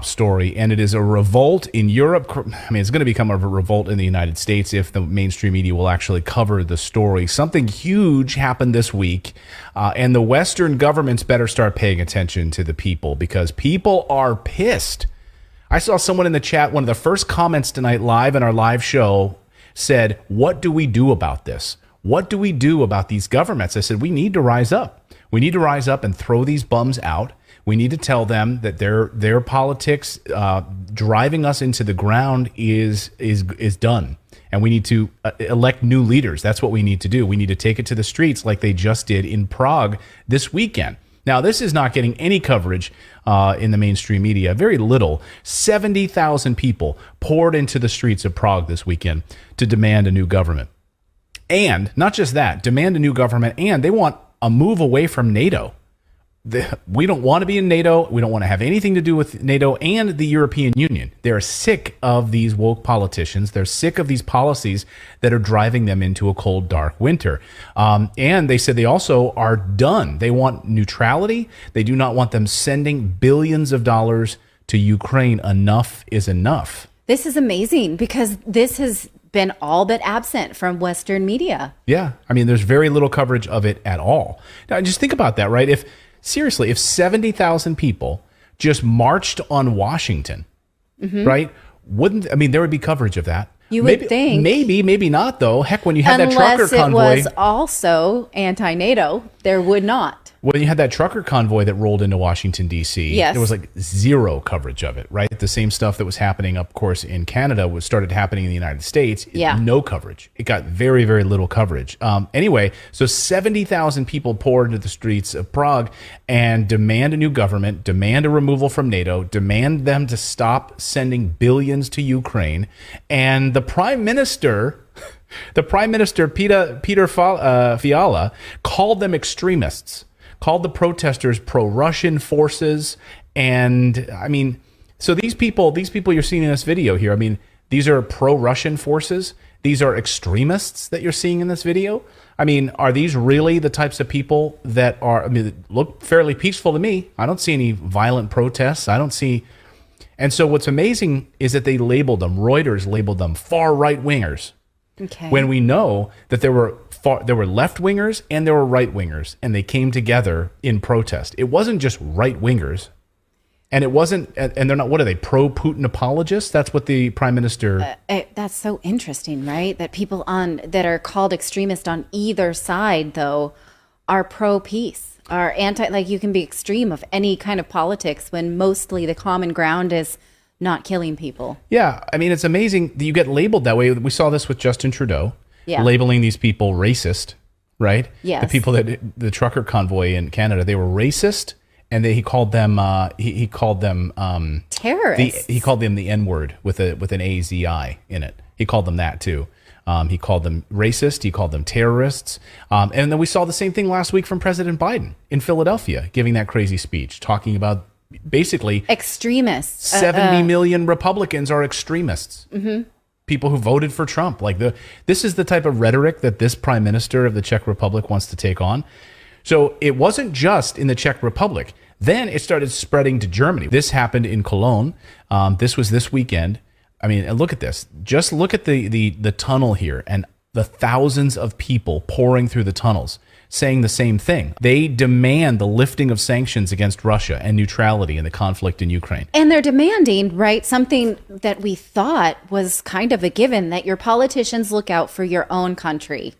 story, and it is a revolt in Europe. I mean, it's going to become a revolt in the United States if the mainstream media will actually cover the story. Something huge happened this week, and the Western governments better start paying attention to the people, because people are pissed. I saw someone in the chat, one of the first comments tonight live in our live show said, "What do we do about this? What do we do about these governments?" I said, we need to rise up. We need to rise up and throw these bums out. We need to tell them that their politics driving us into the ground is done, and we need to elect new leaders. That's what we need to do. We need to take it to the streets like they just did in Prague this weekend. Now, this is not getting any coverage in the mainstream media. Very little. 70,000 people poured into the streets of Prague this weekend to demand a new government. And not just that, demand a new government, and they want a move away from NATO. We don't want to be in NATO. We don't want to have anything to do with NATO and the European Union. They're sick of these woke politicians. They're sick of these policies that are driving them into a cold, dark winter. And they said they also are done. They want neutrality. They do not want them sending billions of dollars to Ukraine. Enough is enough. This is amazing, because this has been all but absent from Western media. Yeah. I mean, there's very little coverage of it at all. Now, just think about that, right? Seriously, if 70,000 people just marched on Washington, right? There would be coverage of that. You would think. Maybe not, though. Heck, when you had that trucker convoy. Unless it was also anti-NATO, there would not. When you had that trucker convoy that rolled into Washington, D.C., yes, there was like zero coverage of it, right? The same stuff that was happening, of course, in Canada started happening in the United States. Yeah. No coverage. It got very, very little coverage. Anyway, so 70,000 people poured into the streets of Prague and demand a new government, demand a removal from NATO, demand them to stop sending billions to Ukraine. And the Prime Minister, Peter Fiala, called them extremists. Called the protesters pro-Russian forces. And I mean, so these people you're seeing in this video here, I mean, these are pro-Russian forces. These are extremists that you're seeing in this video. I mean, are these really the types of people that look fairly peaceful to me? I don't see any violent protests. I don't see. And so what's amazing is that they labeled them, Reuters labeled them far right wingers. Okay. When we know that there were left wingers and there were right wingers, and they came together in protest. It wasn't just right wingers, and it wasn't, and they're not. What are they? Pro-Putin apologists? That's what the prime minister. That's so interesting, right? That people that are called extremist on either side, though, are pro-peace, are anti. Like, you can be extreme of any kind of politics when mostly the common ground is not killing people. Yeah, I mean, it's amazing that you get labeled that way. We saw this with Justin Trudeau, labeling these people racist, right? Yes. The people the trucker convoy in Canada, they were racist, and he called them he called them terrorists. He called them the N-word with an A-Z-I in it. He called them that too. He called them racist. He called them terrorists. And then we saw the same thing last week from President Biden in Philadelphia, giving that crazy speech, talking about basically extremists. 70 million Republicans are extremists. Mm-hmm. People who voted for Trump. This is the type of rhetoric that this prime minister of the Czech Republic wants to take on. So it wasn't just in the Czech Republic. Then it started spreading to Germany. This happened in Cologne. This was this weekend. I mean, and look at this. Just look at the tunnel here and the thousands of people pouring through the tunnels saying the same thing. They demand the lifting of sanctions against Russia and neutrality in the conflict in Ukraine. And they're demanding, right, something that we thought was kind of a given, that your politicians look out for your own country,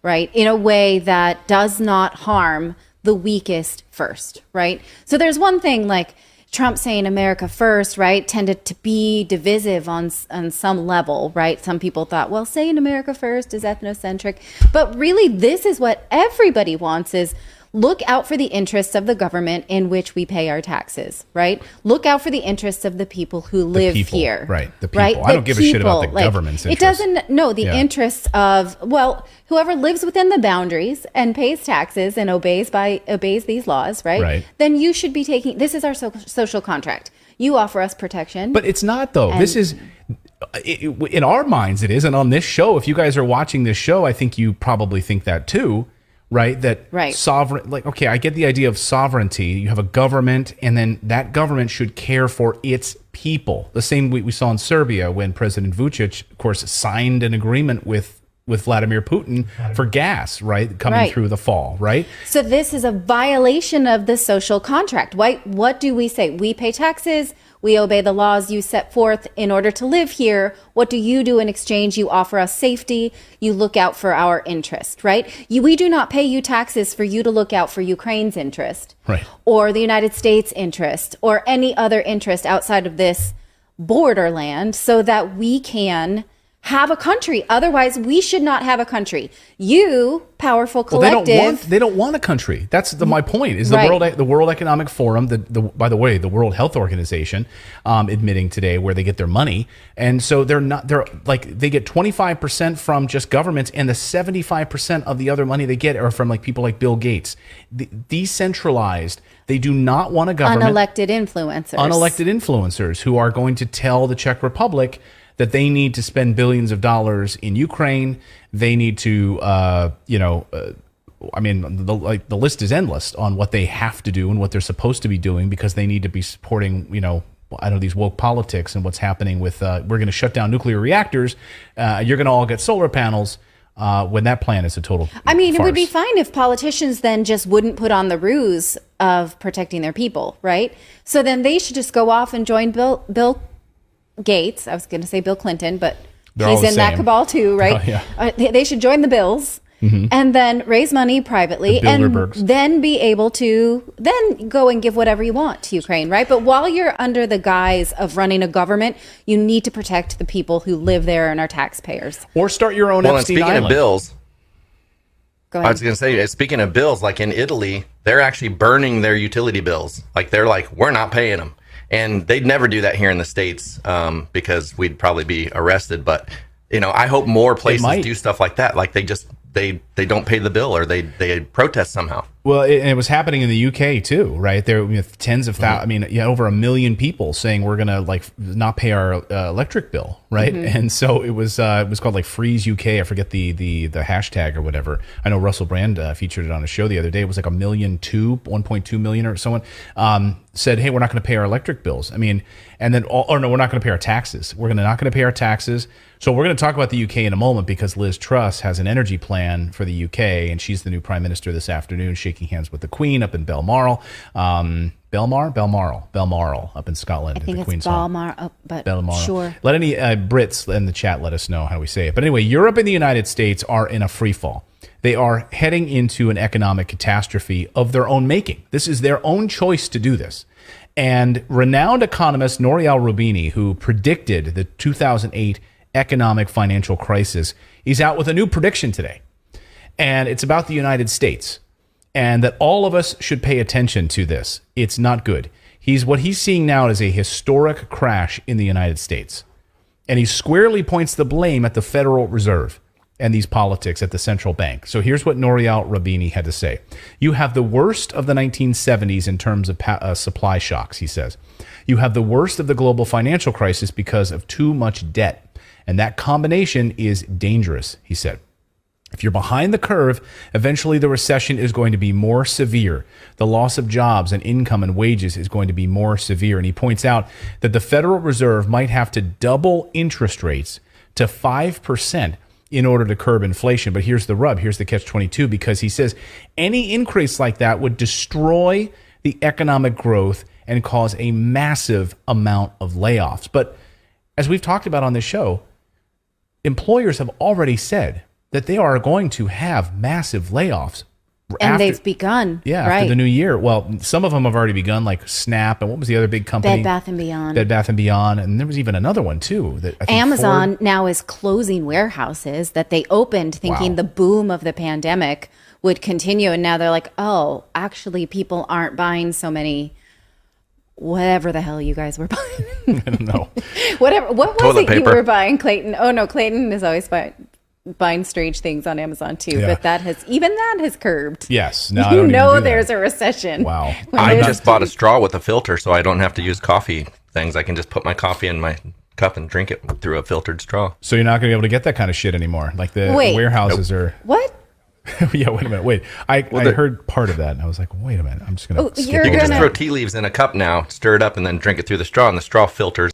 right, in a way that does not harm the weakest first, right? So there's one thing like Trump saying America first, right, tended to be divisive on some level, right? Some people thought, well, saying America first is ethnocentric. But really, this is what everybody wants, is look out for the interests of the government in which we pay our taxes, right? Look out for the interests of the people who live here. Right, the people. Right? I don't give a shit about the government's interests. It doesn't, no, the interests of, well, whoever lives within the boundaries and pays taxes and obeys these laws, right? Then you should be taking, this is our social contract. You offer us protection. But it's not, though. This is, in our minds it is, and on this show, if you guys are watching this show, I think you probably think that too. Right? Sovereign, okay, I get the idea of sovereignty. You have a government, and then that government should care for its people. The same we saw in Serbia when President Vucic, of course, signed an agreement with Vladimir Putin for gas, right, coming through the fall, right? So this is a violation of the social contract. What do we say? We pay taxes. We obey the laws you set forth in order to live here. What do you do in exchange? You offer us safety. You look out for our interest, right? We do not pay you taxes for you to look out for Ukraine's interest, right, or the United States' interest, or any other interest outside of this borderland, so that we can have a country. Otherwise, we should not have a country. You, powerful collective, they don't want a country. That's my point. Is the World Economic Forum, by the way, the World Health Organization, admitting today where they get their money, and so they get 25% from just governments, and the 75% of the other money they get are from like people like Bill Gates, decentralized. They do not want a government. Unelected influencers who are going to tell the Czech Republic that they need to spend billions of dollars in Ukraine. They need to, the list is endless on what they have to do and what they're supposed to be doing, because they need to be supporting, these woke politics and what's happening with, we're going to shut down nuclear reactors. You're going to all get solar panels. When that plan is a total farce. It would be fine if politicians then just wouldn't put on the ruse of protecting their people, right? So then they should just go off and join Bill Gates. I was going to say Bill Clinton, but he's in that cabal too, right? Oh, yeah. They should join the Bills and then raise money privately and then be able to then go and give whatever you want to Ukraine, right? But while you're under the guise of running a government, you need to protect the people who live there and are taxpayers. Or start your own Epstein Island. Speaking of bills, go ahead. I was going to say, speaking of bills, like in Italy, they're actually burning their utility bills. Like they're like, we're not paying them. And they'd never do that here in the States because we'd probably be arrested. But, I hope more places do stuff like that. Like they don't pay the bill, or they protest somehow. Well, it was happening in the UK too, right? There were tens of thousands, over 1 million people saying we're going to not pay our electric bill, right? And so it was called like Freeze UK. I forget the hashtag or whatever. I know Russell Brand featured it on a show the other day. It was like 1.2 million or someone said, hey, we're not going to pay our electric bills. And then, we're not going to pay our taxes. We're not going to pay our taxes. So we're going to talk about the UK in a moment, because Liz Truss has an energy plan for the UK, and she's the new prime minister this afternoon, shaking hands with the Queen up in Balmoral. Balmoral up in Scotland. I think it's Queen's Balmoral, but Balmoral. Sure. Let any Brits in the chat let us know how we say it. But anyway, Europe and the United States are in a free fall. They are heading into an economic catastrophe of their own making. This is their own choice to do this. And renowned economist Nouriel Roubini, who predicted the 2008 economic financial crisis, he's out with a new prediction today. And it's about the United States, and that all of us should pay attention to this. It's not good. What he's seeing now is a historic crash in the United States. And he squarely points the blame at the Federal Reserve and these politics at the central bank. So here's what Nouriel Roubini had to say. You have the worst of the 1970s in terms of supply shocks, he says. You have the worst of the global financial crisis because of too much debt. And that combination is dangerous, he said. If you're behind the curve, eventually the recession is going to be more severe. The loss of jobs and income and wages is going to be more severe. And he points out that the Federal Reserve might have to double interest rates to 5% in order to curb inflation. But here's the rub. Here's the catch-22, because he says any increase like that would destroy the economic growth and cause a massive amount of layoffs. But as we've talked about on this show, employers have already said that they are going to have massive layoffs. And they've begun. Yeah, after the new year. Well, some of them have already begun, like Snap, and what was the other big company? Bed Bath & Beyond. Bed Bath & Beyond, and there was even another one, too. That I think Amazon now is closing warehouses that they opened thinking the boom of the pandemic would continue, and now they're like, oh, actually people aren't buying so many, whatever the hell you guys were buying. I don't know. What was Toilet it paper. you were buying, Clayton? Oh, no, Clayton is always buying strange things on Amazon too, but that has curbed. Yes. No, you know there's a recession. Wow. I just bought a straw with a filter, so I don't have to use coffee things. I can just put my coffee in my cup and drink it through a filtered straw. So you're not going to be able to get that kind of shit anymore. Like the warehouses are. What? Yeah, wait a minute. Wait, I heard part of that, and I was like, wait a minute. I'm just gonna. Oh, skip you're You can over just that. throw tea leaves in a cup now, stir it up, and then drink it through the straw, and the straw filters.